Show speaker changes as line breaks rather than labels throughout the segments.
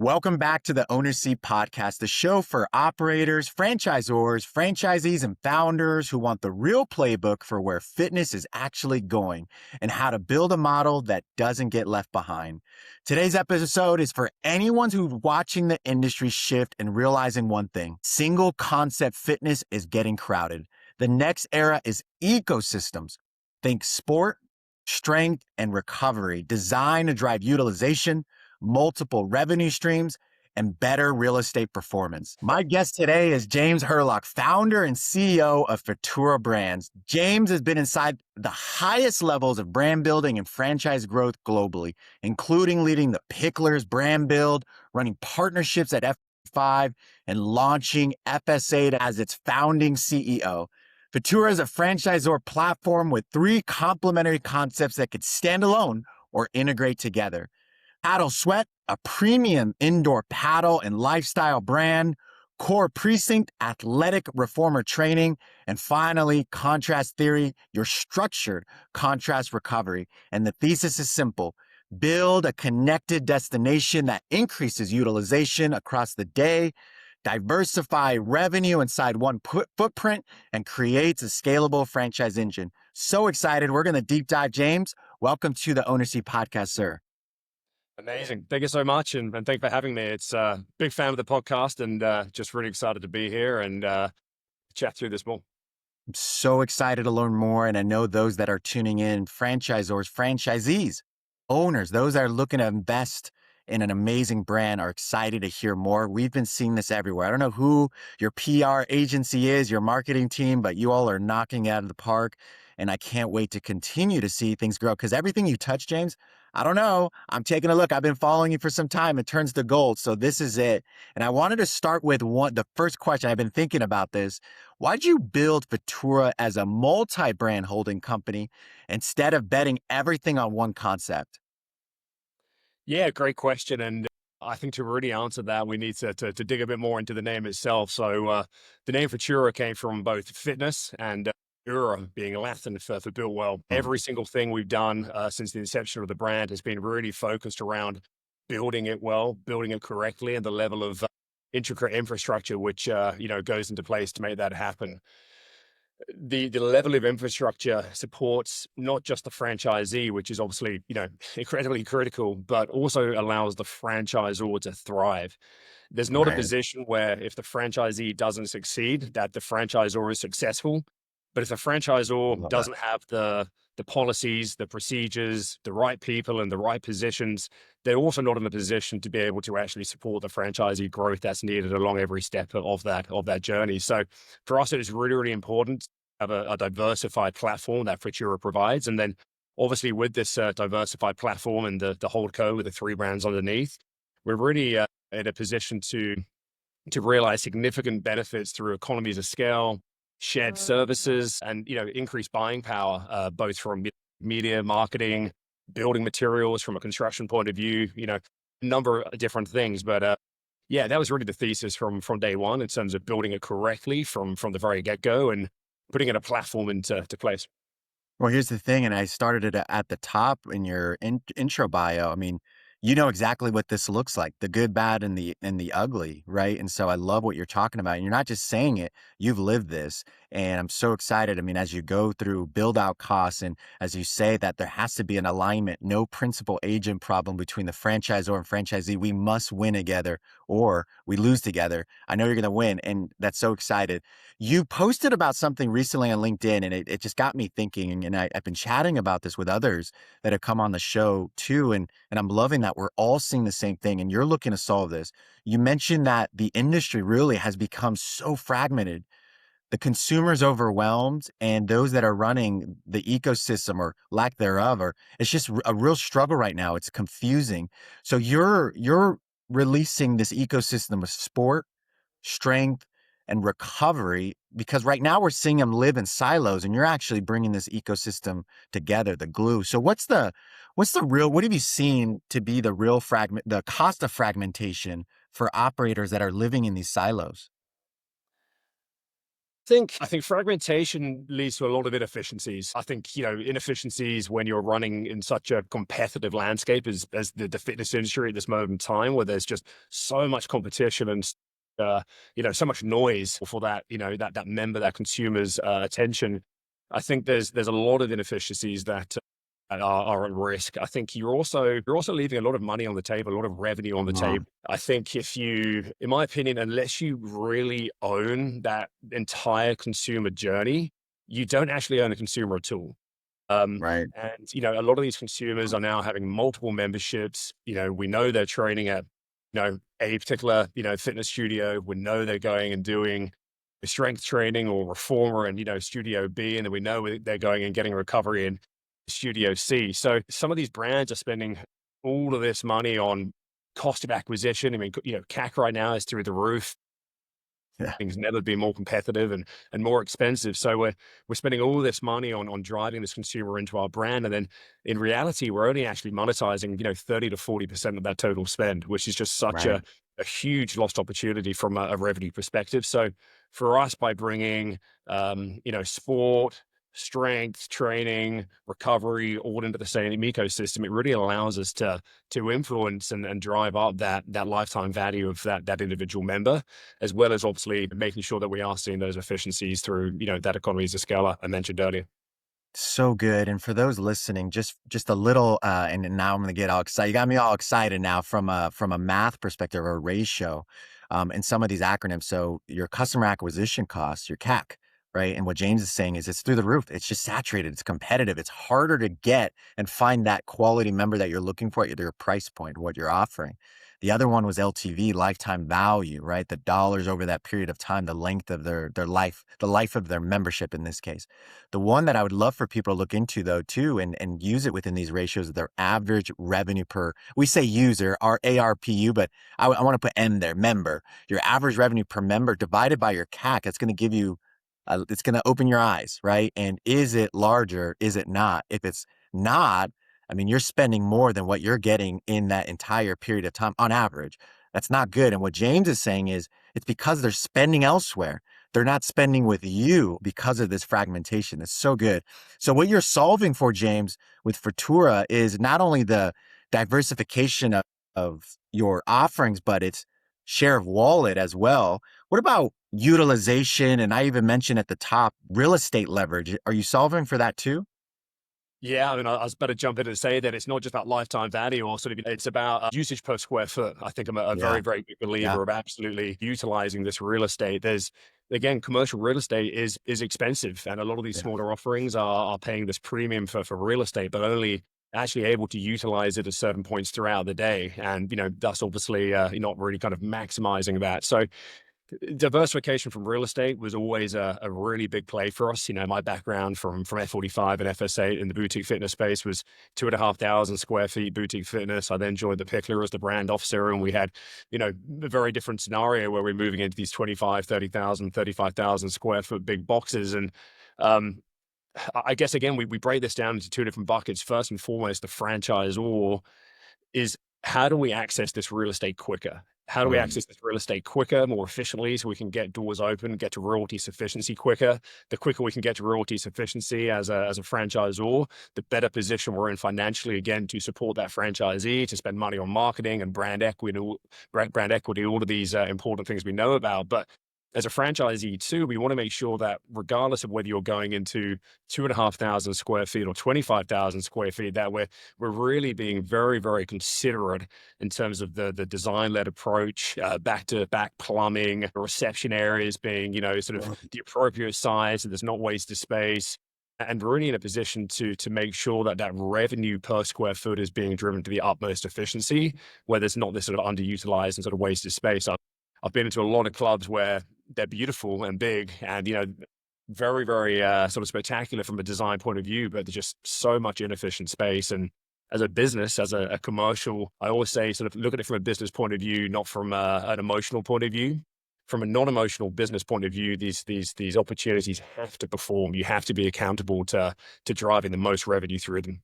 Welcome back to the Owner Seat Podcast, the show for operators, franchisors, franchisees, and founders who want the real playbook for where fitness is actually going and how to build a model that doesn't get left behind. Today's episode is for anyone who's watching the industry shift and realizing one thing: single concept fitness is getting crowded. The next era is ecosystems. Think sport, strength, and recovery, designed to drive utilization, multiple revenue streams, and better real estate performance. My guest today is James Hurlock, founder and CEO of Fitura Brands. James has been inside the highest levels of brand building and franchise growth globally, including leading the Picklers brand build, running partnerships at F5, and launching FS8 as its founding CEO. Fitura is a franchisor platform with three complementary concepts that could stand alone or integrate together: Paddle Sweat, a premium indoor paddle and lifestyle brand; Core Precinct, athletic reformer training; and finally, Contrast Theory, your structured contrast recovery. And the thesis is simple: build a connected destination that increases utilization across the day, diversify revenue inside one footprint, and creates a scalable franchise engine. So excited. We're going to deep dive. James, welcome to the Owner Seat Podcast, sir.
Amazing. Thank you so much. And thank you for having me. It's a big fan of the podcast and just really excited to be here and chat through this more.
I'm so excited to learn more. And I know those that are tuning in, franchisors, franchisees, owners, those that are looking to invest in an amazing brand, are excited to hear more. We've been seeing this everywhere. I don't know who your PR agency is, your marketing team, but you all are knocking it out of the park. And I can't wait to continue to see things grow, because everything you touch, James, I don't know, I'm taking a look. I've been following you for some time. It turns to gold. So this is it. And I wanted to start with the first question. I've been thinking about this. Why'd you build Fitura as a multi-brand holding company instead of betting everything on one concept?
Yeah, great question. And I think to really answer that, we need to dig a bit more into the name itself. So the name Fitura came from both fitness and Ura, being Latin for built well. Every single thing we've done since the inception of the brand has been really focused around building it well, building it correctly, and the level of intricate infrastructure which goes into place to make that happen. The level of infrastructure supports not just the franchisee, which is obviously incredibly critical, but also allows the franchisor to thrive. There's not a
Right.
position where if the franchisee doesn't succeed, that the franchisor is successful. But if the franchisor
Love that.
doesn't have the policies, the procedures, the right people, and the right positions, they're also not in a position to be able to actually support the franchisee growth that's needed along every step of that journey. So for us, it is really, really important to have a diversified platform that Futura provides. And then obviously with this diversified platform and the holdco with the three brands underneath, we're really in a position to realize significant benefits through economies of scale, shared services, and increased buying power, both from media, marketing, building materials, from a construction point of view, a number of different things. But yeah, that was really the thesis from day one in terms of building it correctly from the very get-go and putting in a platform into place.
Well, here's the thing, and I started it at the top in your intro bio. I mean, you know exactly what this looks like: the good, bad, and the ugly, right? And so I love what you're talking about. And you're not just saying it; you've lived this, and I'm so excited. I mean, as you go through build out costs, and as you say that there has to be an alignment, no principal agent problem between the franchisor and franchisee. We must win together, or we lose together. I know you're going to win, and that's so excited. You posted about something recently on LinkedIn, and it just got me thinking. And I've been chatting about this with others that have come on the show too. And I'm loving that we're all seeing the same thing, and you're looking to solve this. You mentioned that the industry really has become so fragmented. The consumer's overwhelmed, and those that are running the ecosystem or lack thereof, or it's just a real struggle right now. It's confusing. So you're releasing this ecosystem of sport, strength, and recovery, because right now we're seeing them live in silos, and you're actually bringing this ecosystem together, the glue. So what have you seen to be the cost of fragmentation for operators that are living in these silos?
I think fragmentation leads to a lot of inefficiencies. I think, inefficiencies when you're running in such a competitive landscape as the fitness industry at this moment in time, where there's just so much competition and so much noise for that, that member, that consumer's attention. I think there's a lot of inefficiencies that are at risk. I think you're also leaving a lot of money on the table, a lot of revenue on the
Mm,
table. I think if you, in my opinion, unless you really own that entire consumer journey, you don't actually own a consumer at all.
right.
And a lot of these consumers are now having multiple memberships. We know they're training at, a particular, fitness studio. We know they're going and doing strength training or reformer and, studio B, and then we know they're going and getting recovery in studio C. So some of these brands are spending all of this money on cost of acquisition. I mean, CAC right now is through the roof.
Yeah,
Things never been more competitive and more expensive. So we're spending all this money on driving this consumer into our brand, and then in reality, we're only actually monetizing 30 to 40% of that total spend, which is just such
right.
a huge lost opportunity from a revenue perspective. So for us, by bringing sport, strength, training, recovery all into the same ecosystem, it really allows us to influence and drive up that lifetime value of that individual member, as well as obviously making sure that we are seeing those efficiencies through, that economies of scale I mentioned earlier.
So good. And for those listening, just a little, and now I'm going to get all excited. You got me all excited now from a math perspective or ratio, and some of these acronyms. So your customer acquisition costs, your CAC, right? And what James is saying is it's through the roof. It's just saturated. It's competitive. It's harder to get and find that quality member that you're looking for at your price point, what you're offering. The other one was LTV, lifetime value, right? The dollars over that period of time, the length of their life, the life of their membership in this case. The one that I would love for people to look into though too, and use it within these ratios is their average revenue per, we say user, our ARPU, but I want to put M there, member. Your average revenue per member divided by your CAC, it's going to give you, it's going to open your eyes, right? And is it larger? Is it not? If it's not, I mean, you're spending more than what you're getting in that entire period of time on average. That's not good. And what James is saying is it's because they're spending elsewhere. They're not spending with you because of this fragmentation. It's so good. So what you're solving for, James, with Fitura is not only the diversification of your offerings, but it's share of wallet as well. What about utilization? And I even mentioned at the top, real estate leverage. Are you solving for that too?
Yeah, I mean, I was better jump in and say that it's not just about lifetime value, or sort of, it's about usage per square foot. I think I'm a very,
Yeah.
very big
Yeah.
believer of absolutely utilizing this real estate. There's, again, commercial real estate is expensive, and a lot of these
Yeah.
smaller offerings are paying this premium for real estate, but only actually able to utilize it at certain points throughout the day. And, that's obviously you're not really kind of maximizing that. So diversification from real estate was always a really big play for us. My background from F45 and FS8 in the boutique fitness space was 2,500 square feet boutique fitness. I then joined the Pickler as the brand officer, and we had, a very different scenario where we're moving into these 25, 30,000, 35,000 square foot big boxes. And um, I guess, again, we break this down into two different buckets. First and foremost, the franchisor is, how do we access this real estate quicker? How do we
Mm.
access this real estate quicker, more efficiently, so we can get doors open, get to royalty sufficiency quicker? The quicker we can get to royalty sufficiency as a franchisor, the better position we're in financially, again, to support that franchisee, to spend money on marketing and brand equity, all of these important things we know about. But as a franchisee too, we want to make sure that regardless of whether you're going into 2,500 square feet or 25,000 square feet, that we're really being very, very considerate in terms of the design-led approach, back-to-back plumbing, reception areas being, sort of the appropriate size, so there's not wasted space. And we're really in a position to make sure that revenue per square foot is being driven to the utmost efficiency, where there's not this sort of underutilized and sort of wasted space. I've been into a lot of clubs where they're beautiful and big and, very, very sort of spectacular from a design point of view, but there's just so much inefficient space. And as a business, as a commercial, I always say sort of look at it from a business point of view, not from an emotional point of view. From a non-emotional business point of view, these opportunities have to perform. You have to be accountable to driving the most revenue through them.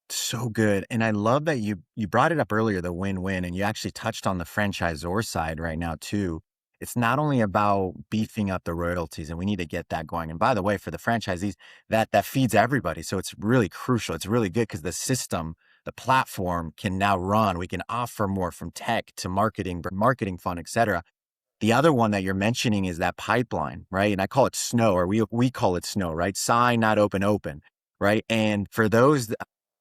So good. And I love that you brought it up earlier, the win-win, and you actually touched on the franchisor side right now too. it's not only about beefing up the royalties, and we need to get that going. And by the way, for the franchisees, that feeds everybody. So it's really crucial. It's really good because the system, the platform can now run. We can offer more from tech to marketing fund, et cetera. The other one that you're mentioning is that pipeline, right? And I call it snow, or we call it snow, right? Sign, not open, open, right? And for those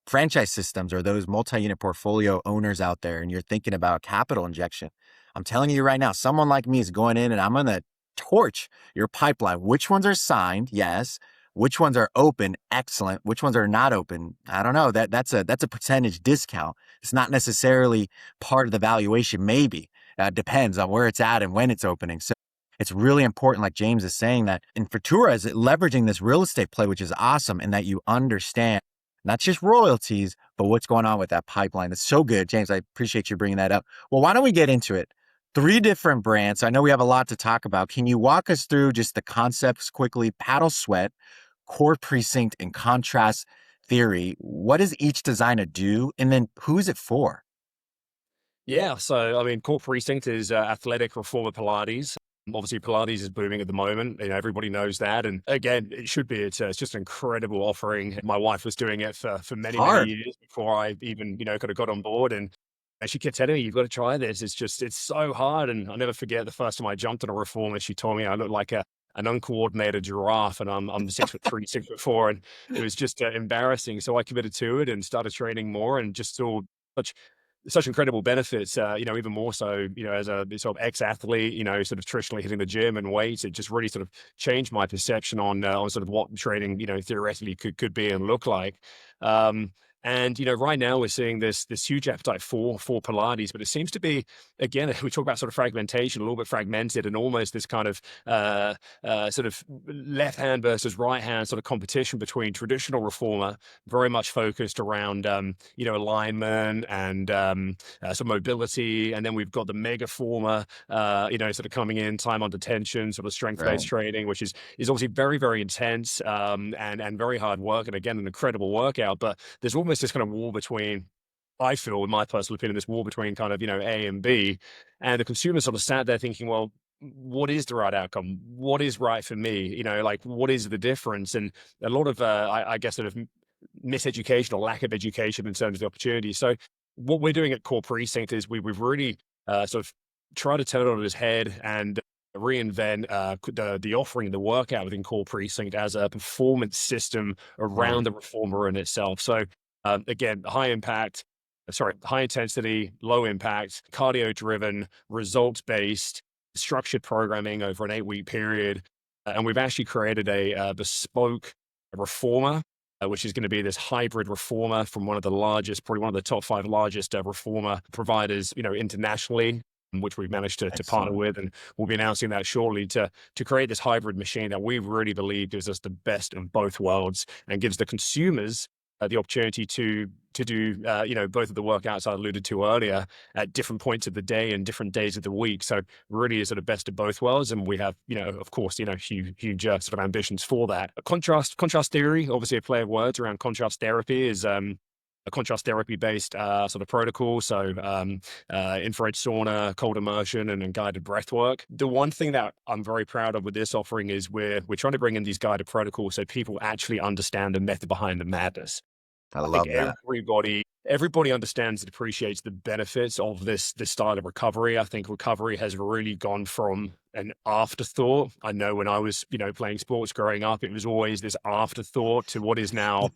franchise systems or those multi-unit portfolio owners out there, and you're thinking about capital injection, I'm telling you right now, someone like me is going in and I'm going to torch your pipeline. Which ones are signed? Yes. Which ones are open? Excellent. Which ones are not open? I don't know. That's a percentage discount. It's not necessarily part of the valuation. Maybe depends on where it's at and when it's opening. So it's really important, like James is saying, that in Fitura is leveraging this real estate play, which is awesome, and that you understand not just royalties, but what's going on with that pipeline. That's so good, James. I appreciate you bringing that up. Well, why don't we get into it? 3 different brands. I know we have a lot to talk about. Can you walk us through just the concepts quickly? Paddle Sweat, Core Precinct, and Contrast Theory. What does each designer do? And then who is it for?
Yeah, so I mean, Core Precinct is athletic reformer Pilates. Obviously, Pilates is booming at the moment. You know, everybody knows that, and again, it should be. It's just an incredible offering. My wife was doing it for many
Hard.
years before I even kind of got on board, and she kept telling me, "You've got to try this. It's so hard." And I'll never forget the first time I jumped on a reformer. She told me I looked like an uncoordinated giraffe, and I'm 6'3", 6'4", and it was just embarrassing. So I committed to it and started training more, and just saw such such incredible benefits, even more so, as a sort of ex-athlete, sort of traditionally hitting the gym and weights, it just really sort of changed my perception on sort of what training, theoretically could be and look like. Um, and right now we're seeing this huge appetite for Pilates, but it seems to be, again, we talk about sort of fragmentation, a little bit fragmented, and almost this kind of sort of left hand versus right hand sort of competition between traditional reformer, very much focused around alignment and some mobility, and then we've got the mega former, sort of coming in time under tension, sort of strength based
Right.
training, which is obviously very intense, and very hard work, and again an incredible workout. But there's almost this kind of war between. I feel, in my personal opinion, this war between kind of A and B, and the consumer sort of sat there thinking, well, what is the right outcome? What is right for me? Like, what is the difference? And a lot of, I guess, sort of miseducation or lack of education in terms of the opportunities. So what we're doing at Core Precinct is we've really sort of tried to turn it on its head and reinvent the offering, the workout within Core Precinct as a performance system around
Right.
the reformer in itself. So again, high intensity, low impact, cardio driven, results based, structured programming over an 8-week period. And we've actually created a bespoke reformer, which is going to be this hybrid reformer from one of the largest, probably one of the top 5 largest reformer providers, internationally, which we've managed to partner
Excellent.
with. And we'll be announcing that shortly to create this hybrid machine that we really believe gives us the best of both worlds and gives the consumers the opportunity to do both of the workouts I alluded to earlier at different points of the day and different days of the week. So really is sort of best of both worlds, and we have of course huge sort of ambitions for that. Contrast theory, obviously a play of words around contrast therapy, is a contrast therapy based sort of protocol. So infrared sauna, cold immersion, and guided breath work. The one thing that I'm very proud of with this offering is we're trying to bring in these guided protocols so people actually understand the method behind the madness.
I
I think
love that.
everybody understands and appreciates the benefits of this style of recovery. I think recovery has really gone from an afterthought. I know when I was, playing sports growing up, it was always this afterthought to what is now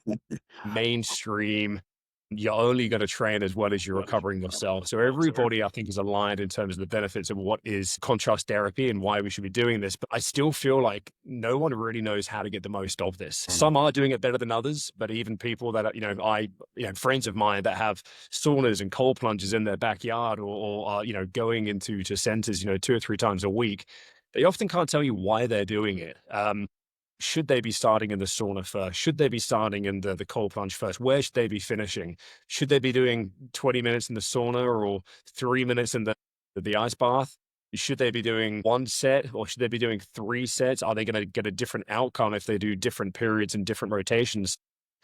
mainstream. You're only going to train as well as you're recovering yourself. So everybody, I think, is aligned in terms of the benefits of what is contrast therapy and why we should be doing this. But I still feel like no one really knows how to get the most of this.
Mm.
Some are doing it better than others, but even people that are, friends of mine that have saunas and cold plunges in their backyard, or are, going to centers, 2 or 3 times a week, they often can't tell you why they're doing it. Should they be starting in the sauna first? Should they be starting in the cold plunge first? Where should they be finishing? Should they be doing 20 minutes in the sauna or 3 minutes in the ice bath? Should they be doing 1 set or should they be doing 3 sets? Are they going to get a different outcome if they do different periods and different rotations?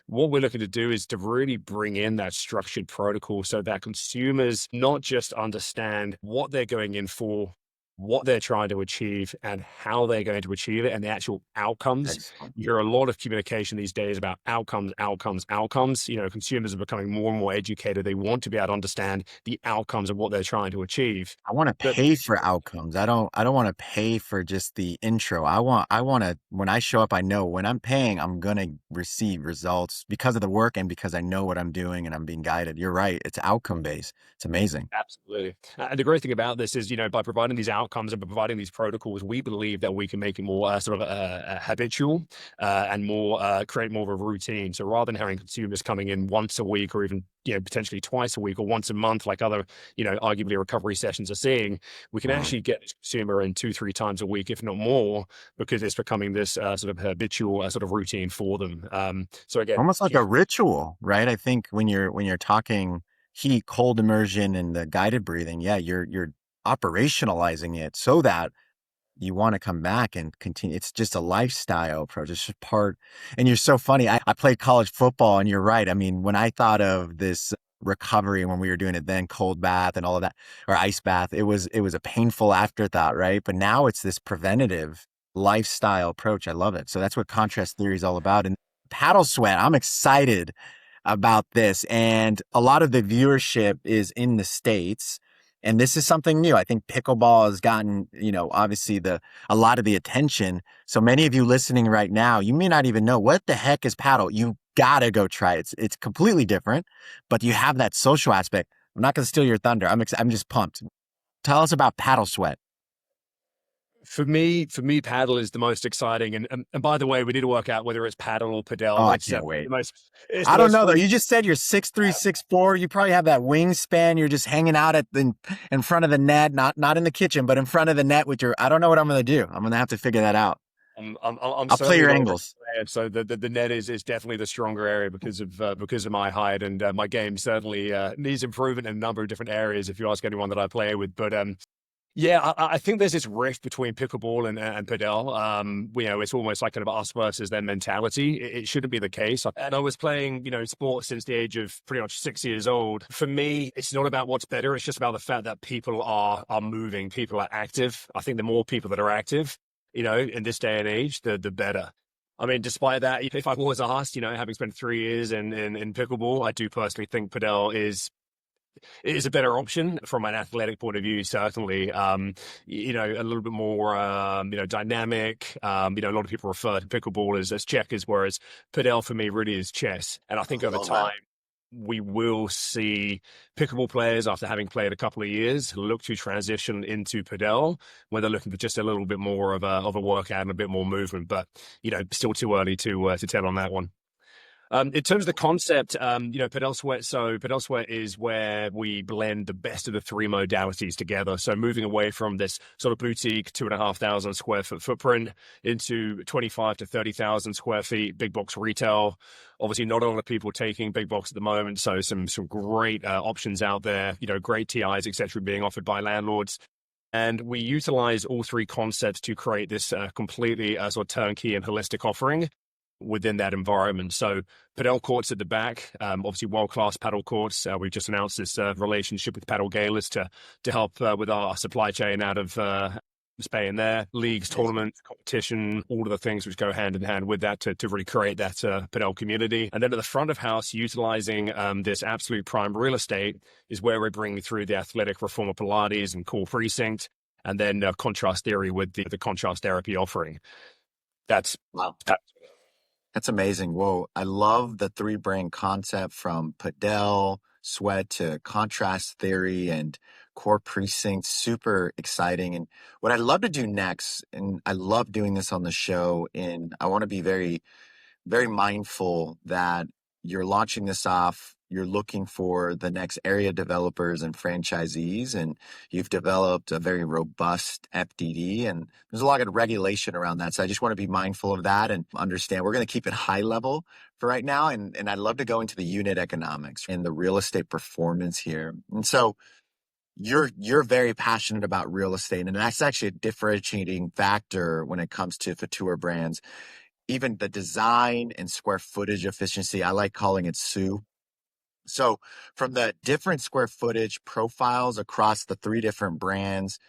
What we're looking to do is to really bring in that structured protocol so that consumers not just understand what they're going in for, what they're trying to achieve and how they're going to achieve it and the actual outcomes.
Excellent.
You hear a lot of communication these days about outcomes, outcomes, outcomes. Consumers are becoming more and more educated. They want to be able to understand the outcomes of what they're trying to achieve.
I want to
But
pay for outcomes. I don't want to pay for just the intro. I want to, when I show up, I know when I'm paying, I'm going to receive results because of the work and because I know what I'm doing and I'm being guided. You're right. It's outcome based. It's amazing.
absolutely. And the great thing about this is, by providing these outcomes and by providing these protocols, we believe that we can make it more sort of habitual and more create more of a routine. So rather than having consumers coming in once a week or even potentially twice a week or once a month, like other arguably recovery sessions are seeing, we can
Mm.
actually get the consumer in 2-3 times a week, if not more, because it's becoming this sort of habitual sort of routine for them. So again,
Almost like a ritual, right? I think when you're talking heat, cold immersion, and the guided breathing, yeah, you're operationalizing it so that you want to come back and continue. It's just a lifestyle approach. It's just part. And you're so funny. I played college football, and you're right. I mean, when I thought of this recovery when we were doing it then, cold bath and all of that, or ice bath, it was a painful afterthought, right? But now it's this preventative lifestyle approach. I love it. So that's what contrast theory is all about. And paddle sweat, I'm excited about this. And a lot of the viewership is in the States. And this is something new. I think pickleball has gotten, obviously a lot of the attention. So many of you listening right now, you may not even know what the heck is paddle. You gotta go try it. It's completely different, but you have that social aspect. I'm not gonna steal your thunder. I'm just pumped. Tell us about paddle sweat.
For me, paddle is the most exciting. And by the way, we need to work out whether it's paddle or
Oh,
padel.
I
It's
can't
the
wait.
most it's the
I don't
most
know though.
fun.
You just said you're 6'3", 6'4". You probably have that wingspan. You're just hanging out in front of the net, not in the kitchen, but in front of the net with your. I don't know what I'm gonna do. I'm gonna have to figure that out.
I'm
I'll play
certainly
your
not a great
angles.
player, so the net is definitely the stronger area because of my height and my game certainly needs improvement in a number of different areas. If you ask anyone that I play with, but yeah, I think there's this rift between pickleball and padel. It's almost like kind of us versus their mentality. It shouldn't be the case. And I was playing, sports since the age of pretty much 6 years old. For me, it's not about what's better. It's just about the fact that people are moving, people are active. I think the more people that are active, in this day and age, the better. I mean, despite that, if I was asked, having spent 3 years in pickleball, I do personally think padel is a better option from an athletic point of view, certainly. A little bit more, dynamic. A lot of people refer to pickleball as checkers, whereas padel for me really is chess. And I
I
think over
love that.
time, we will see pickleball players, after having played a couple of years, look to transition into padel, where they're looking for just a little bit more of a workout and a bit more movement. But still too early to tell on that one. In terms of the concept, Pedal Sweat. So Pedal Sweat is where we blend the best of the three modalities together. So moving away from this sort of boutique 2,500 square foot footprint into 25 to 30,000 square feet, big box retail. Obviously, not a lot of people taking big box at the moment. So some great options out there, great TIs, etc., being offered by landlords. And we utilize all three concepts to create this completely sort of turnkey and holistic offering within that environment. So paddle courts at the back, obviously world-class paddle courts. We've just announced this relationship with Paddle Galas to help with our supply chain out of Spain there. Leagues,
Amazing.
tournaments, competition, all of the things which go hand in hand with that to really create that paddle community. And then at the front of house, utilizing this absolute prime real estate is where we're bringing through the athletic reformer Pilates and core precinct, and then contrast theory with the contrast therapy offering. That's
Wow. That's amazing. Whoa. I love the three brain concept from Padel, Sweat to contrast theory and core precinct. Super exciting. And what I'd love to do next, and I love doing this on the show, and I want to be very very mindful that you're launching this off. You're looking for the next area developers and franchisees, and you've developed a very robust FDD, and there's a lot of regulation around that. So I just want to be mindful of that and understand we're going to keep it high level for right now. And I'd love to go into the unit economics and the real estate performance here. And so you're very passionate about real estate, and that's actually a differentiating factor when it comes to Fitura brands. Even the design and square footage efficiency, I like calling it SU. So from the different square footage profiles across the three different brands,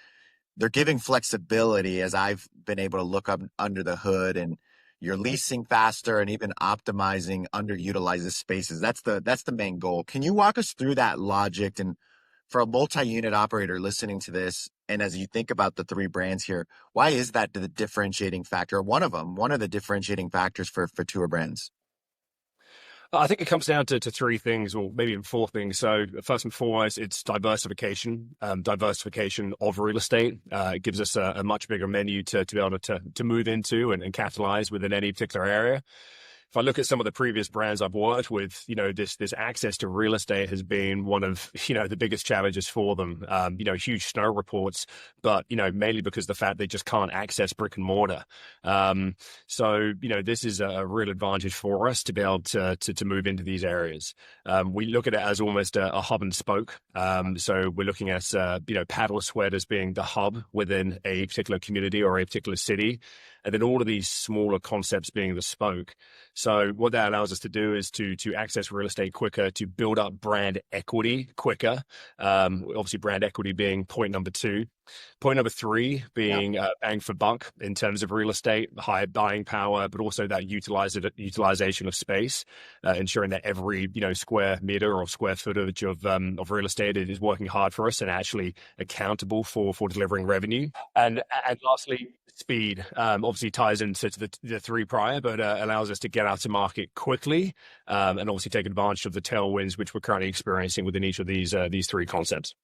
they're giving flexibility as I've been able to look up under the hood, and you're leasing faster and even optimizing underutilized spaces. That's the main goal. Can you walk us through that logic? And for a multi-unit operator listening to this, and as you think about the three brands here, why is that the differentiating factor? One of them, one of the differentiating factors for Fitura brands.
I think it comes down to three things, or maybe even four things. So first and foremost, it's diversification of real estate. It gives us a much bigger menu to be able to move into and capitalize within any particular area. If I look at some of the previous brands I've worked with, this access to real estate has been one of, the biggest challenges for them. Huge snow reports, but, mainly because the fact they just can't access brick and mortar. This is a real advantage for us to be able to move into these areas. We look at it as almost a hub and spoke. So we're looking at, paddle sweat as being the hub within a particular community or a particular city, and then all of these smaller concepts being the spoke. So what that allows us to do is to access real estate quicker, to build up brand equity quicker. Obviously, brand equity being point number two. Point number three being bang for buck in terms of real estate, higher buying power, but also that utilization of space, ensuring that every square meter or square footage of real estate is working hard for us and actually accountable for delivering revenue. And lastly, speed obviously ties into the three prior, but allows us to get out to market quickly and obviously take advantage of the tailwinds which we're currently experiencing within each of these three concepts.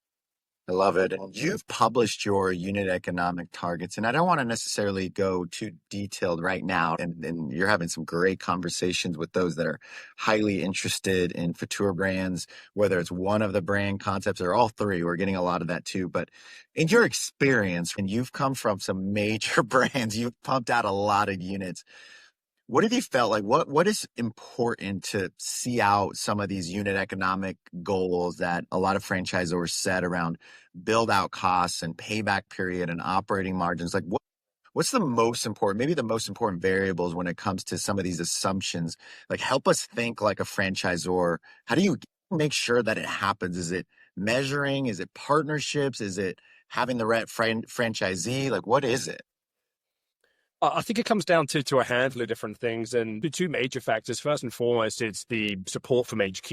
I love it. And you've published your unit economic targets, and I don't want to necessarily go too detailed right now. And you're having some great conversations with those that are highly interested in Fitura brands, whether it's one of the brand concepts or all three. We're getting a lot of that too. But in your experience, when you've come from some major brands, you've pumped out a lot of units. What have you felt like? What is important to see out some of these unit economic goals that a lot of franchisors set around build out costs and payback period and operating margins? Like what's the most important, maybe the most important variables when it comes to some of these assumptions? Like help us think like a franchisor. How do you make sure that it happens? Is it measuring? Is it partnerships? Is it having the right franchisee? Like what is it?
I think it comes down to a handful of different things, and the two major factors. First and foremost, it's the support from HQ.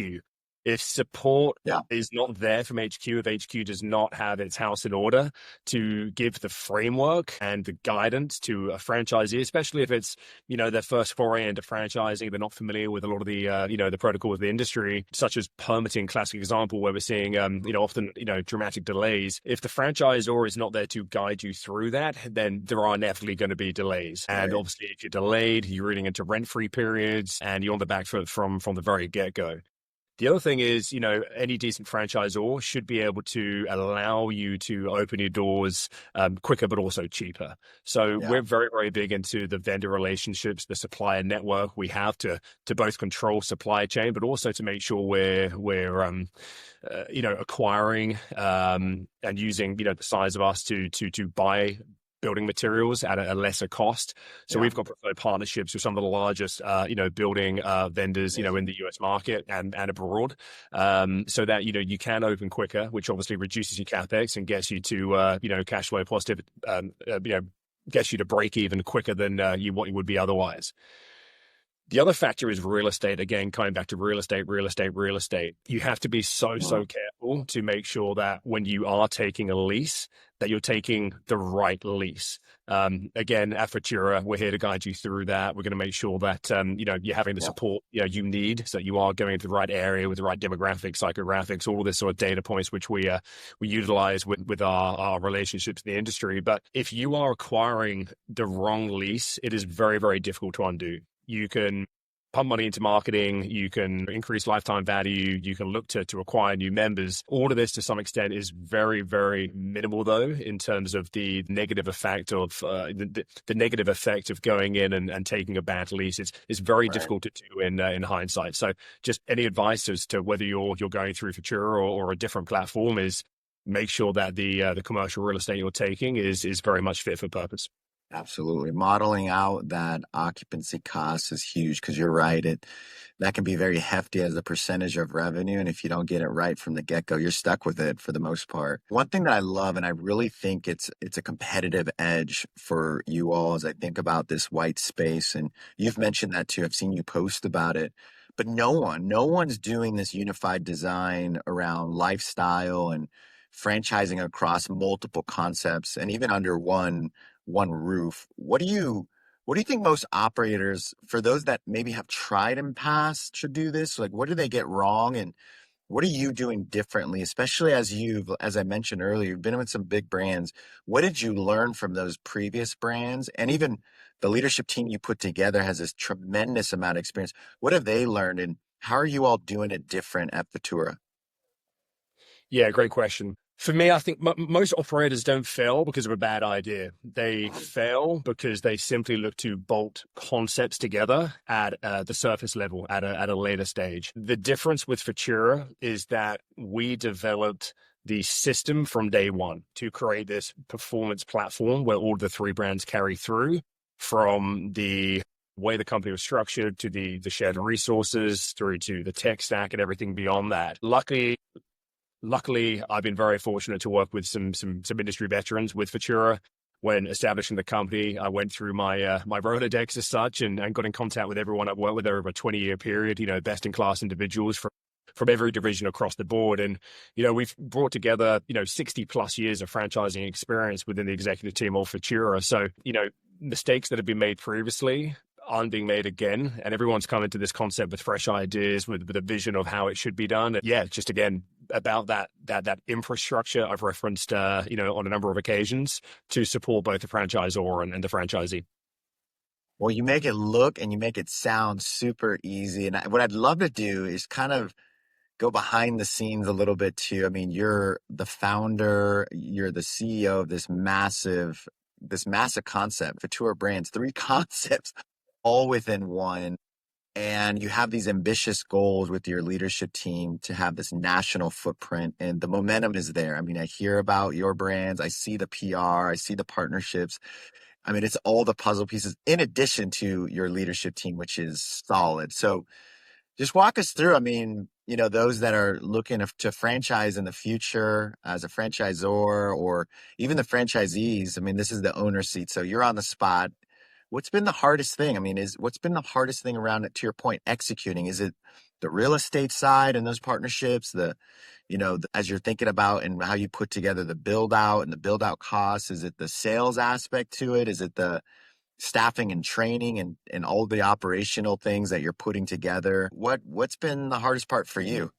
If support is not there from HQ, if HQ does not have its house in order to give the framework and the guidance to a franchisee, especially if it's, their first foray into franchising, they're not familiar with a lot of the, the protocols of the industry, such as permitting, classic example, where we're seeing, often, dramatic delays. If the franchisor is not there to guide you through that, then there are inevitably going to be delays. And obviously, if you're delayed, you're reading into rent-free periods and you're on the back foot from the very get-go. The other thing is, any decent franchisor should be able to allow you to open your doors quicker, but also cheaper. So we're very, very big into the vendor relationships, the supplier network we have to both control supply chain, but also to make sure we're acquiring and using, the size of us to buy building materials at a lesser cost. So we've got preferred partnerships with some of the largest, building vendors, in the US market and abroad, so that, you can open quicker, which obviously reduces your CapEx and gets you to, cash flow positive, gets you to break even quicker than what you would be otherwise. The other factor is real estate. Again, coming back to real estate. You have to be so careful to make sure that when you are taking a lease, that you're taking the right lease. Again, at Fitura, we're here to guide you through that. We're going to make sure that, you're having the support you need, so that you are going to the right area with the right demographics, psychographics, all of this sort of data points, which we utilize with our relationships in the industry. But if you are acquiring the wrong lease, it is very, very difficult to undo. You can pump money into marketing, you can increase lifetime value, you can look to acquire new members. All of this to some extent is very, very minimal though, in terms of the negative effect of the negative effect of going in and taking a bad lease. It's very difficult to do in hindsight. So just any advice as to whether you're going through Fitura or a different platform is make sure that the commercial real estate you're taking is very much fit for purpose.
Absolutely. Modeling out that occupancy cost is huge because you're right. That can be very hefty as a percentage of revenue. And if you don't get it right from the get-go, you're stuck with it for the most part. One thing that I love, and I really think it's a competitive edge for you all as I think about this white space. And you've mentioned that too. I've seen you post about it. But no one's doing this unified design around lifestyle and franchising across multiple concepts and even under one roof. What do you think most operators, for those that maybe have tried in past, should do this? Like, what do they get wrong, and what are you doing differently? Especially as I mentioned earlier, you've been with some big brands. What did you learn from those previous brands? And even the leadership team you put together has this tremendous amount of experience. What have they learned, and how are you all doing it different at Fitura?
Yeah, great question. For me, I think most operators don't fail because of a bad idea. They fail because they simply look to bolt concepts together at the surface level at a later stage. The difference with Futura is that we developed the system from day one to create this performance platform where all the three brands carry through, from the way the company was structured to the shared resources through to the tech stack and everything beyond that. Luckily, I've been very fortunate to work with some industry veterans with Fitura. When establishing the company, I went through my Rolodex as such, and got in contact with everyone I've worked with over a 20-year period. Best in class individuals from every division across the board, and we've brought together 60 plus years of franchising experience within the executive team of Fitura. So mistakes that have been made previously aren't being made again, and everyone's come into this concept with fresh ideas, with a vision of how it should be done. And yeah, just again about that infrastructure I've referenced, on a number of occasions to support both the franchisor and the franchisee.
Well, you make it look and you make it sound super easy. And what I'd love to do is kind of go behind the scenes a little bit too. I mean, you're the founder, you're the CEO of this massive concept, Futura Brands, three concepts all within one. And you have these ambitious goals with your leadership team to have this national footprint, and the momentum is there. I mean, I hear about your brands, I see the PR, I see the partnerships. I mean, it's all the puzzle pieces in addition to your leadership team, which is solid. So just walk us through. I mean, those that are looking to franchise in the future as a franchisor, or even the franchisees. I mean, this is the owner seat. So you're on the spot. What's been the hardest thing? I mean, what's been the hardest thing around it, to your point, executing? Is it the real estate side and those partnerships, as you're thinking about and how you put together the build out and the build out costs? Is it the sales aspect to it? Is it the staffing and training and all the operational things that you're putting together? What's been the hardest part for you?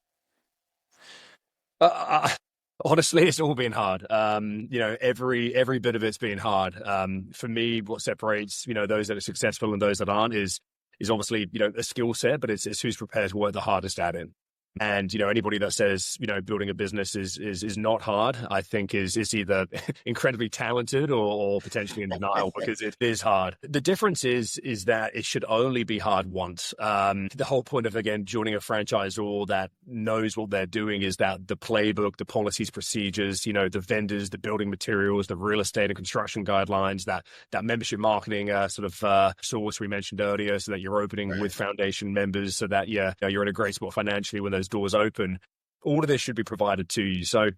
Honestly, it's all been hard. Every bit of it's been hard. For me, what separates those that are successful and those that aren't is obviously a skill set, but it's who's prepared to work the hardest at it. And anybody that says building a business is not hard, I think is either incredibly talented or potentially in denial, because it is hard. The difference is that it should only be hard once. The whole point of, again, joining a franchisor that knows what they're doing is that the playbook, the policies, procedures, the vendors, the building materials, the real estate and construction guidelines, that membership marketing source we mentioned earlier, so that you're opening
Right.
with foundation members, so that you're in a great spot financially when those doors open. All of this should be provided to you. So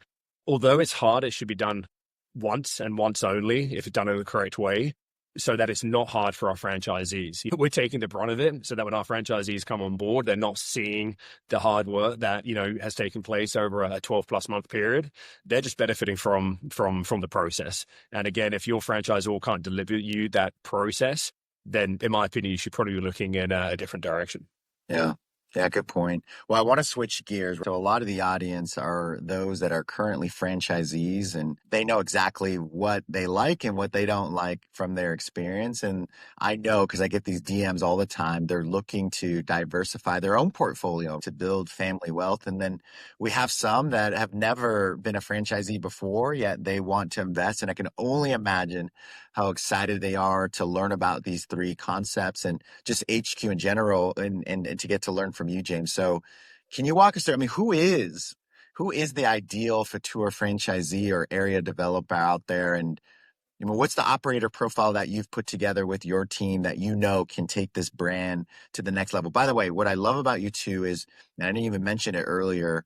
although it's hard, it should be done once and once only, if it's done in the correct way, so that it's not hard for our franchisees. We're taking the brunt of it, so that when our franchisees come on board, they're not seeing the hard work that has taken place over a 12 plus month period. They're just benefiting from the process. And again, if your franchisor can't deliver you that process, then in my opinion, you should probably be looking in a different direction.
Yeah. Yeah, good point. Well, I want to switch gears. So a lot of the audience are those that are currently franchisees, and they know exactly what they like and what they don't like from their experience. And I know, because I get these DMs all the time, they're looking to diversify their own portfolio to build family wealth. And then we have some that have never been a franchisee before, yet they want to invest. And I can only imagine how excited they are to learn about these three concepts and just HQ in general, and to get to learn from you, James. So can you walk us through? I mean, who is the ideal Futura franchisee or area developer out there? And I mean, what's the operator profile that you've put together with your team that you know can take this brand to the next level? By the way, what I love about you too is, and I didn't even mention it earlier,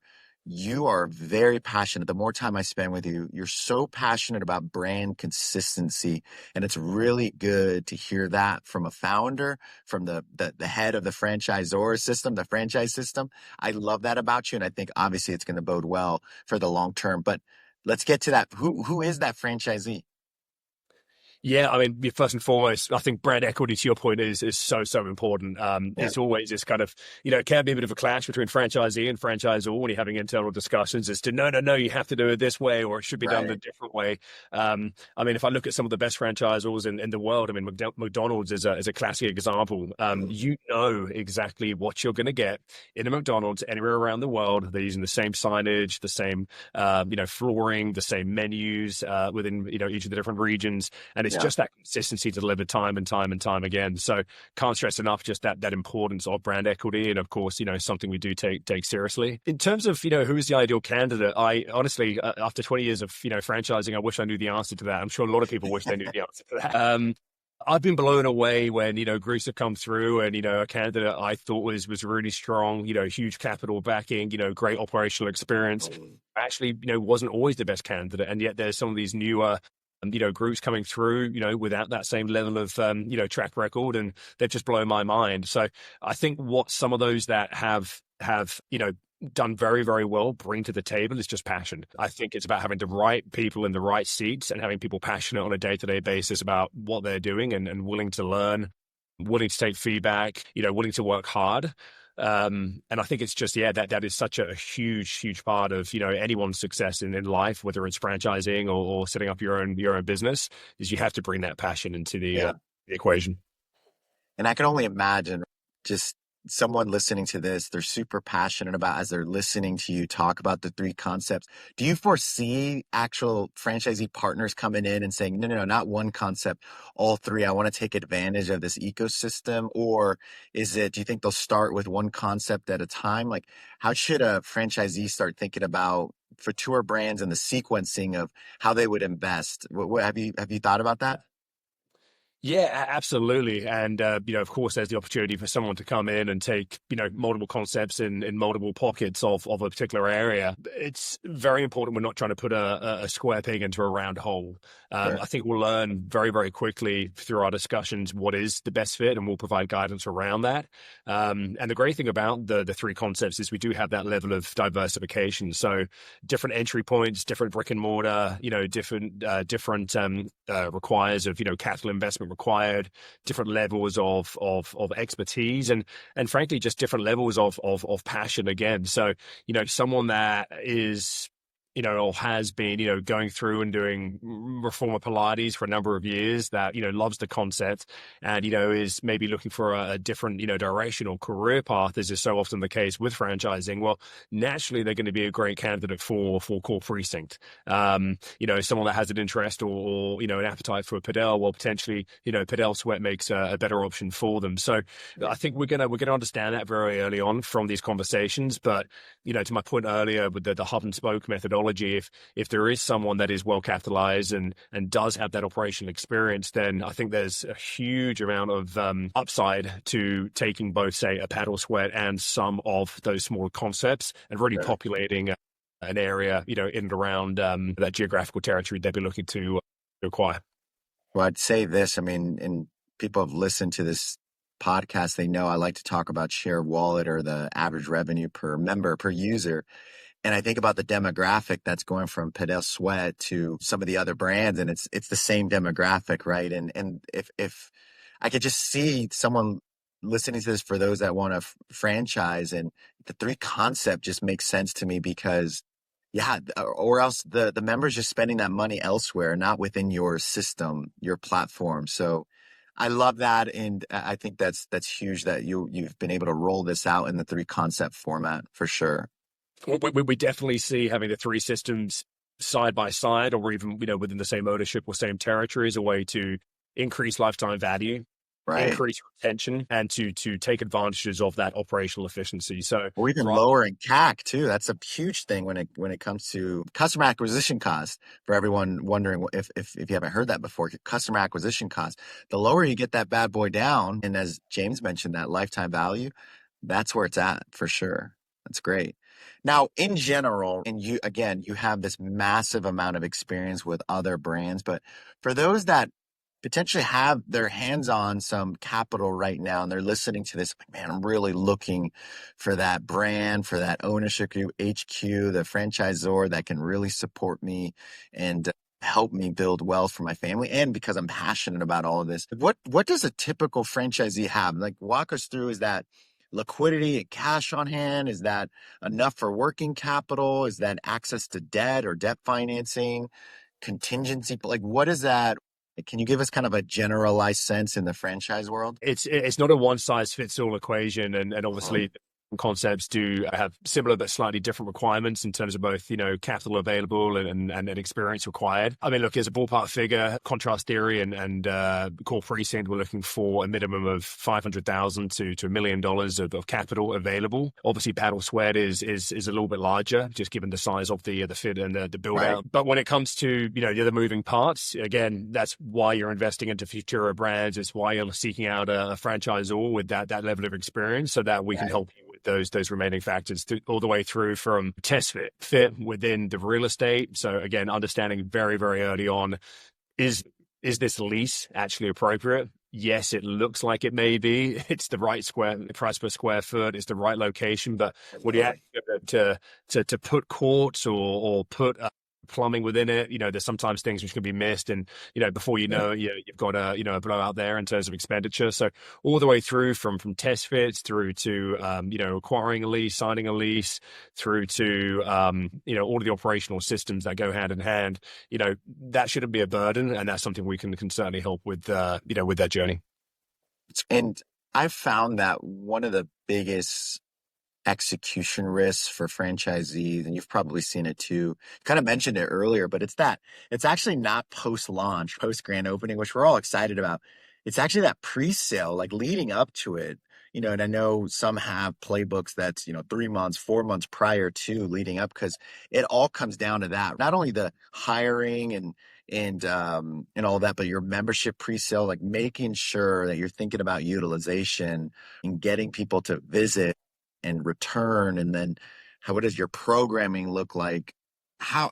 you are very passionate. The more time I spend with you, you're so passionate about brand consistency. And it's really good to hear that from a founder, from the head of the franchisor system, the franchise system. I love that about you. And I think obviously it's going to bode well for the long term. But let's get to that. Who is that franchisee?
Yeah, I mean, first and foremost, I think brand equity, to your point, is so important.
Yeah,
It's always this kind of, it can be a bit of a clash between franchisee and franchisor when you're having internal discussions as to no, you have to do it this way or it should be done a
right.
different way. I mean, if I look at some of the best franchisors in the world, I mean, McDonald's is a classic example. You know exactly what you're going to get in a McDonald's anywhere around the world. They're using the same signage, the same, flooring, the same menus within, each of the different regions. And it's
Yeah.
just that consistency to deliver time and time and time again. So can't stress enough just that importance of brand equity. And of course, something we do take seriously. In terms of, who is the ideal candidate, I honestly, after 20 years of, franchising, I wish I knew the answer to that. I'm sure a lot of people wish they knew the answer to that. I've been blown away when, groups have come through and, a candidate I thought was really strong, huge capital backing, great operational experience, actually, wasn't always the best candidate. And yet there's some of these newer groups coming through, without that same level of, track record, and they've just blown my mind. So I think what some of those that have, done very, very well bring to the table is just passion. I think it's about having the right people in the right seats and having people passionate on a day-to-day basis about what they're doing and willing to learn, willing to take feedback, willing to work hard. And I think it's just, that is such a huge part of, anyone's success in life, whether it's franchising or setting up your own business, is you have to bring that passion into
Yeah.
the equation.
And I can only imagine just someone listening to this, they're super passionate about as they're listening to you talk about the three concepts. Do you foresee actual franchisee partners coming in and saying, no, not one concept, all three, I want to take advantage of this ecosystem? Or do you think they'll start with one concept at a time? Like, how should a franchisee start thinking about Fitura brands and the sequencing of how they would invest? Have you thought about that?
Yeah, absolutely. And, of course, there's the opportunity for someone to come in and take, multiple concepts in multiple pockets of a particular area. It's very important we're not trying to put a square peg into a round hole.
Sure.
I think we'll learn very, very quickly through our discussions what is the best fit, and we'll provide guidance around that. And the great thing about the three concepts is we do have that level of diversification. So different entry points, different brick and mortar, different requires of, capital investment required, different levels of expertise, and frankly, just different levels of passion again. So, someone that is, or has been, going through and doing reformer Pilates for a number of years, that, loves the concept and, is maybe looking for a different, direction or career path, as is so often the case with franchising. Well, naturally, they're going to be a great candidate for Core Precinct. Someone that has an interest or an appetite for a Padel, well, potentially, Padel Sweat makes a better option for them. So I think we're gonna understand that very early on from these conversations. But, to my point earlier with the hub and spoke methodology, if there is someone that is well capitalized and does have that operational experience, then I think there's a huge amount of upside to taking both, say, a Paddle Sweat and some of those smaller concepts and really populating an area, in and around that geographical territory they'd be looking to acquire.
Well, I'd say this. I mean, and people have listened to this podcast. They know I like to talk about share of wallet or the average revenue per member, per user. And I think about the demographic that's going from Padel Sweat to some of the other brands, and it's the same demographic, right? And if I could just see someone listening to this for those that want to franchise, and the three concept just makes sense to me because, yeah, or else the members just spending that money elsewhere, not within your system, your platform. So I love that, and I think that's huge that you've been able to roll this out in the three concept format for sure.
We definitely see having the three systems side by side, or even within the same ownership or same territory, as a way to increase lifetime value.
Right.
increase retention and to take advantages of that operational efficiency. So
Or even
rather,
lowering CAC too. That's a huge thing when it comes to customer acquisition cost. For everyone wondering if you haven't heard that before, customer acquisition cost. The lower you get that bad boy down, and as James mentioned, that lifetime value, that's where it's at for sure. That's great. Now, in general, and you again, you have this massive amount of experience with other brands, but for those that potentially have their hands on some capital right now and they're listening to this, like, man, I'm really looking for that brand, for that ownership HQ, the franchisor that can really support me and help me build wealth for my family. And because I'm passionate about all of this, what does a typical franchisee have? Like, walk us through, is that liquidity and cash on hand? Is that enough for working capital? Is that access to debt or debt financing, contingency? Like, what is that? Can you give us kind of a generalized sense in the franchise world?
it's not a one size fits all equation, and
Mhm.
obviously concepts do have similar but slightly different requirements in terms of both, capital available and experience required. I mean, look, as a ballpark figure, contrast theory and core precinct, we're looking for a minimum of $500,000 to $1 million of capital available. Obviously, paddle sweat is a little bit larger, just given the size of the fit and the build
Right.
out. But when it comes to the other moving parts, again, that's why you're investing into Fitura brands. It's why you're seeking out a franchisor with that level of experience, so that we can
Right.
help you with those remaining factors all the way through from test fit within the real estate. So again, understanding very, very early on, is this lease actually appropriate? Yes, it looks like it may be. It's the right price per square foot. It's the right location. But when you
Absolutely.
actually go to put courts or put plumbing within it, there's sometimes things which can be missed, and before you know, you've got a blowout there in terms of expenditure. So all the way through from test fits through to acquiring a lease, signing a lease, through to all of the operational systems that go hand in hand, that shouldn't be a burden, and that's something we can certainly help with with that journey.
And I've found that one of the biggest execution risks for franchisees, and you've probably seen it too. You kind of mentioned it earlier, but it's actually not post-launch, post-grand opening, which we're all excited about. It's actually that pre-sale, like leading up to it. And I know some have playbooks that's, 3 months, 4 months prior to leading up, because it all comes down to that. Not only the hiring and all that, but your membership pre-sale, like making sure that you're thinking about utilization and getting people to visit and return. And then what does your programming look like? How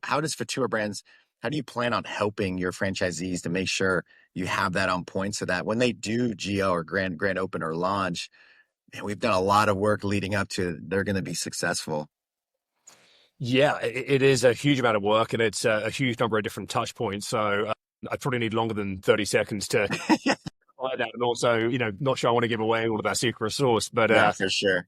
does Fitura Brands, how do you plan on helping your franchisees to make sure you have that on point, so that when they do GO or grand open or launch, man, we've done a lot of work leading up to, they're going to be successful.
Yeah, it is a huge amount of work, and it's a huge number of different touch points. So I probably need longer than 30 seconds to
Yeah,
find out. And also, not sure I want to give away all of our secret sauce, but
yeah, for sure.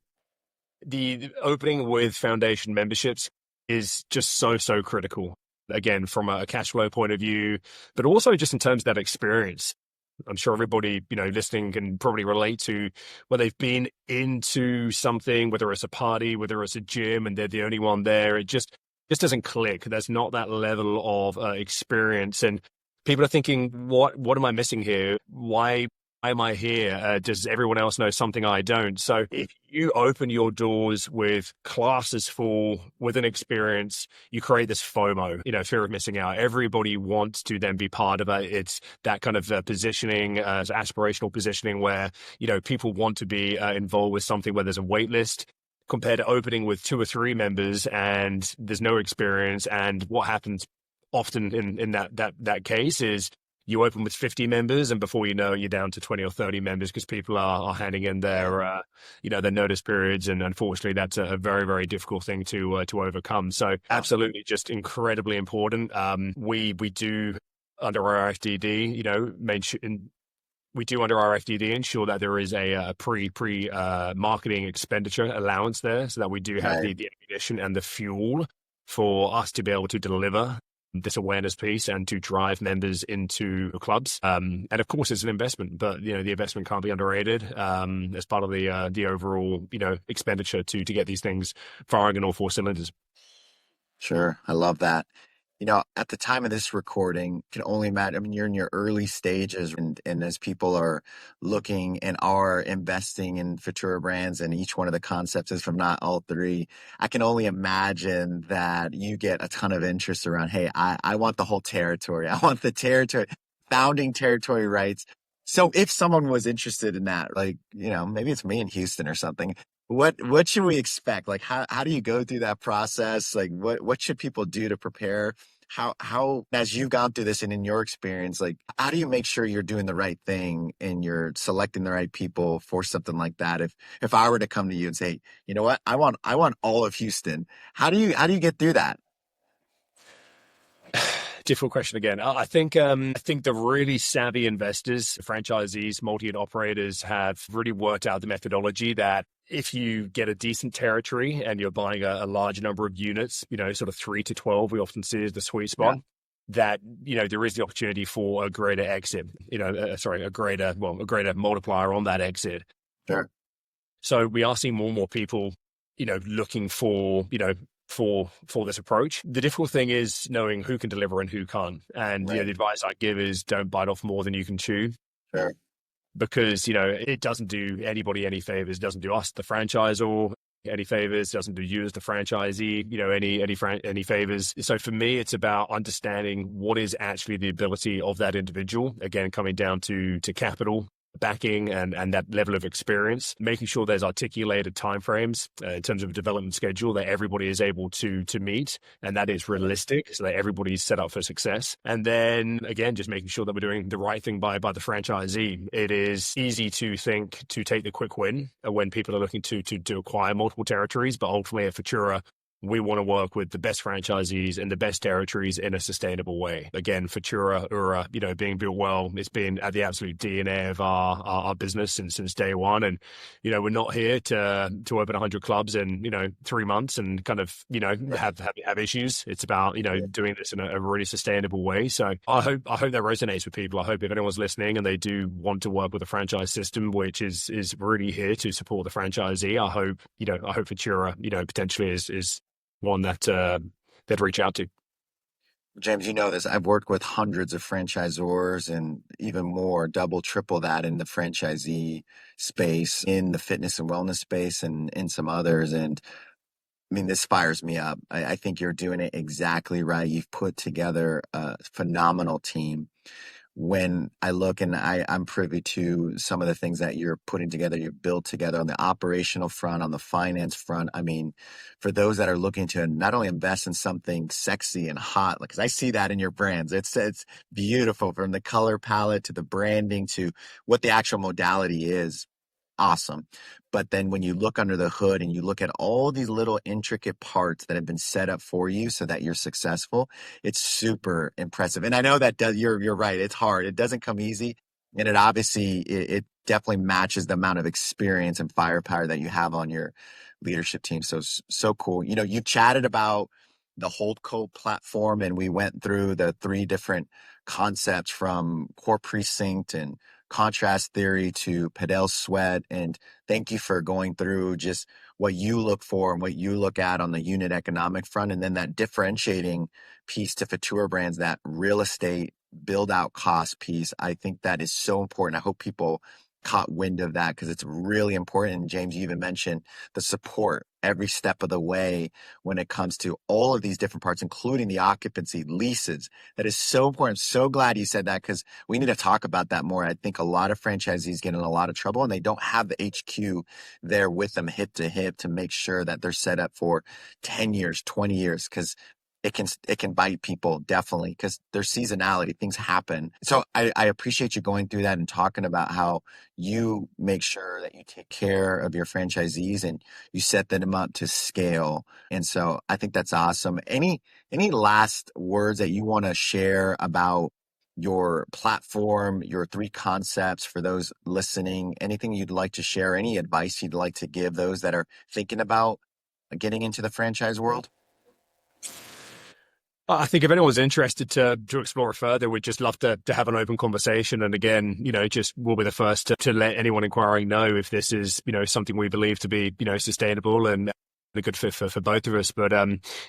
the opening with foundation memberships is just so critical. Again, from a cash flow point of view, but also just in terms of that experience. I'm sure everybody, listening can probably relate to when they've been into something, whether it's a party, whether it's a gym, and they're the only one there. It just doesn't click. There's not that level of experience, and people are thinking, "What am I missing here? Why am I here? Does everyone else know something I don't?" So if you open your doors with classes full, with an experience, you create this FOMO, fear of missing out. Everybody wants to then be part of it. It's that kind of positioning, aspirational positioning where, people want to be involved with something where there's a wait list, compared to opening with 2 or 3 members and there's no experience. And what happens often in that case is you open with 50 members, and before you know it, you're down to 20 or 30 members because people are handing in their notice periods. And unfortunately, that's a very, very difficult thing to overcome. So absolutely just incredibly important. We do under our FDD, we do under our FDD ensure that there is a pre marketing expenditure allowance there, so that we do have
Right.
the ammunition and the fuel for us to be able to deliver this awareness piece and to drive members into clubs. And of course, it's an investment, but the investment can't be underrated as part of the overall expenditure to get these things firing on all 4 cylinders.
Sure. I love that. At the time of this recording, can only imagine, I mean, you're in your early stages, and as people are looking and are investing in Fitura brands, and each one of the concepts is from not all three, I can only imagine that you get a ton of interest around, hey, I want the whole territory. I want the territory, founding territory rights. So if someone was interested in that, like, maybe it's me in Houston or something, what should we expect? Like, how do you go through that process? Like, what should people do to prepare? How as you've gone through this and in your experience, like, how do you make sure you're doing the right thing and you're selecting the right people for something like that? If I were to come to you and say, you know what, I want all of Houston, how do you get through that?
Difficult question again. I think the really savvy investors, franchisees, multi-unit operators have really worked out the methodology that if you get a decent territory and you're buying a large number of units, sort of 3 to 12, we often see as the sweet spot,
Yeah,
that, there is the opportunity for a greater exit, a greater multiplier on that exit.
sure,
So we are seeing more and more people, looking for this approach. The difficult thing is knowing who can deliver and who can't. And
right,
the advice I give is don't bite off more than you can chew,
sure,
because it doesn't do anybody any favors. It doesn't do us, the franchisor, any favors. Doesn't do you as the franchisee, any favors. So for me, it's about understanding what is actually the ability of that individual. Again, coming down to capital backing and that level of experience, making sure there's articulated timeframes in terms of a development schedule that everybody is able to meet, and that is realistic, so that everybody's set up for success. And then again, just making sure that we're doing the right thing by the franchisee. It is easy to think to take the quick win when people are looking to acquire multiple territories, but ultimately at Fitura, we want to work with the best franchisees and the best territories in a sustainable way. Again, Fitura, Ura, being built well, it's been at the absolute DNA of our business since day one. And, we're not here to open 100 clubs in, 3 months and kind of, have issues. It's about, doing this in a really sustainable way. So I hope that resonates with people. I hope if anyone's listening and they do want to work with a franchise system, which is really here to support the franchisee, I hope Fitura, potentially is one that they'd reach out to.
James, you know this. I've worked with hundreds of franchisors and even more, double, triple that in the franchisee space, in the fitness and wellness space, and in some others. And I mean, this fires me up. I think you're doing it exactly right. You've put together a phenomenal team. When I look and I'm privy to some of the things that you're putting together, you build together on the operational front, on the finance front. I mean, for those that are looking to not only invest in something sexy and hot, because I see that in your brands, it's beautiful, from the color palette to the branding to what the actual modality is. Awesome. But then when you look under the hood and you look at all these little intricate parts that have been set up for you so that you're successful, it's super impressive. And I know that you're right. It's hard. It doesn't come easy. And it definitely matches the amount of experience and firepower that you have on your leadership team. So cool. You chatted about the Holdco platform, and we went through the 3 different concepts, from core precinct and contrast theory to Padel sweat. And thank you for going through just what you look for and what you look at on the unit economic front. And then that differentiating piece to Fitura brands, that real estate build out cost piece. I think that is so important. I hope people caught wind of that, because it's really important. And James, you even mentioned the support every step of the way when it comes to all of these different parts, including the occupancy leases. That is so important. I'm so glad you said that, because we need to talk about that more. I think a lot of franchisees get in a lot of trouble and they don't have the HQ there with them hip to hip to make sure that they're set up for 10 years, 20 years, because it can bite people, definitely, because there's seasonality, things happen. So I appreciate you going through that and talking about how you make sure that you take care of your franchisees and you set them up to scale. And so I think that's awesome. Any last words that you want to share about your platform, your 3 concepts, for those listening? Anything you'd like to share? Any advice you'd like to give those that are thinking about getting into the franchise world?
I think if anyone's interested to explore it further, we'd just love to have an open conversation. And again, just we'll be the first to let anyone inquiring know if this is, something we believe to be, sustainable and a good fit for both of us. But,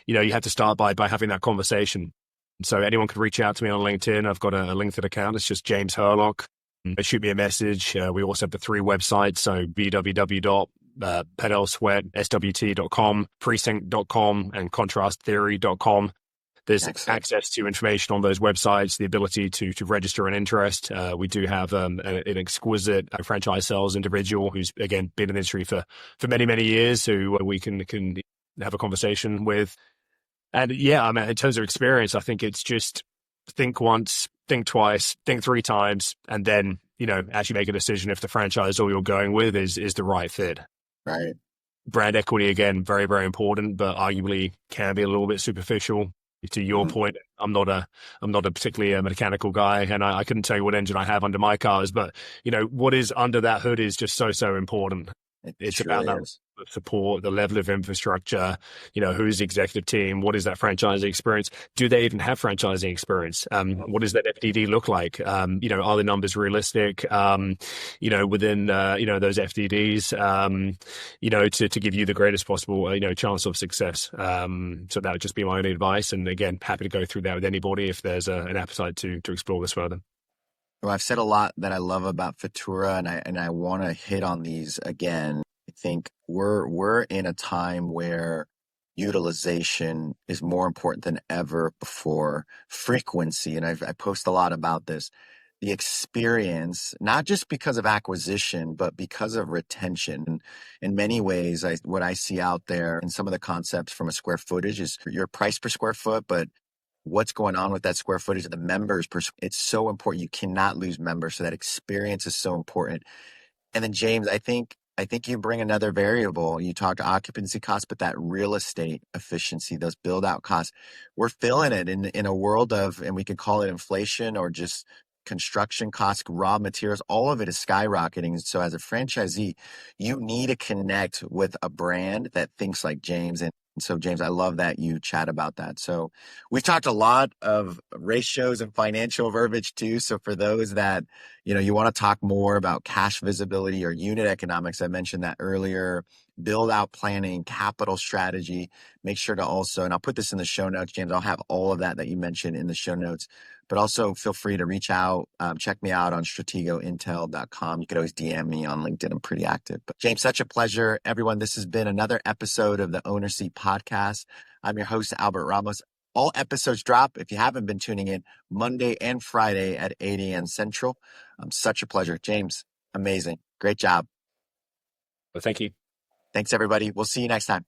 you have to start by having that conversation. So anyone could reach out to me on LinkedIn. I've got a LinkedIn account. It's just James Hurlock. Shoot me a message. We also have the 3 websites. So www.pedalsweat.swt.com, precinct.com, and contrasttheory.com. There's
Excellent.
access to information on those websites, the ability to register an interest. We do have an exquisite franchise sales individual who's, again, been in the industry for many, many years, who we can have a conversation with. And yeah, I mean, in terms of experience, I think it's just think once, think twice, think 3 times, and then, actually make a decision if the franchise or you're going with is the right fit.
Right.
Brand equity, again, very, very important, but arguably can be a little bit superficial. To your point, I'm not a particularly a mechanical guy, and I couldn't tell you what engine I have under my cars, but what is under that hood is just so important. It's about that support, the level of infrastructure, who's the executive team, what is that franchising experience? Do they even have franchising experience? What does that FDD look like? Are the numbers realistic? Within those FDDs, to give you the greatest possible chance of success. So that would just be my only advice. And again, happy to go through that with anybody if there's an appetite to explore this further.
Well, I've said a lot that I love about Fitura, and I want to hit on these again. I think we're in a time where utilization is more important than ever before. Frequency, and I post a lot about this. The experience, not just because of acquisition, but because of retention. And in many ways, what I see out there and some of the concepts from a square footage is your price per square foot, but what's going on with that square footage of the members it's so important. You cannot lose members. So that experience is so important. And then James, I think you bring another variable. You talked occupancy costs, but that real estate efficiency, those build out costs, we're feeling it in a world of, and we could call it inflation or just construction costs, raw materials, all of it is skyrocketing. So as a franchisee, you need to connect with a brand that thinks like James. And so James, I love that you chat about that. So we've talked a lot of ratios and financial verbiage too. So for those that, you want to talk more about cash visibility or unit economics, I mentioned that earlier, build out planning, capital strategy, make sure to also, and I'll put this in the show notes, James, I'll have all of that you mentioned in the show notes, but also feel free to reach out, check me out on strategointel.com. You could always DM me on LinkedIn. I'm pretty active. But James, such a pleasure. Everyone, this has been another episode of the Owner Seat Podcast. I'm your host, Albert Ramos. All episodes drop, if you haven't been tuning in, Monday and Friday at 8 a.m. Central. Such a pleasure. James, amazing. Great job.
Well, thank you.
Thanks, everybody. We'll see you next time.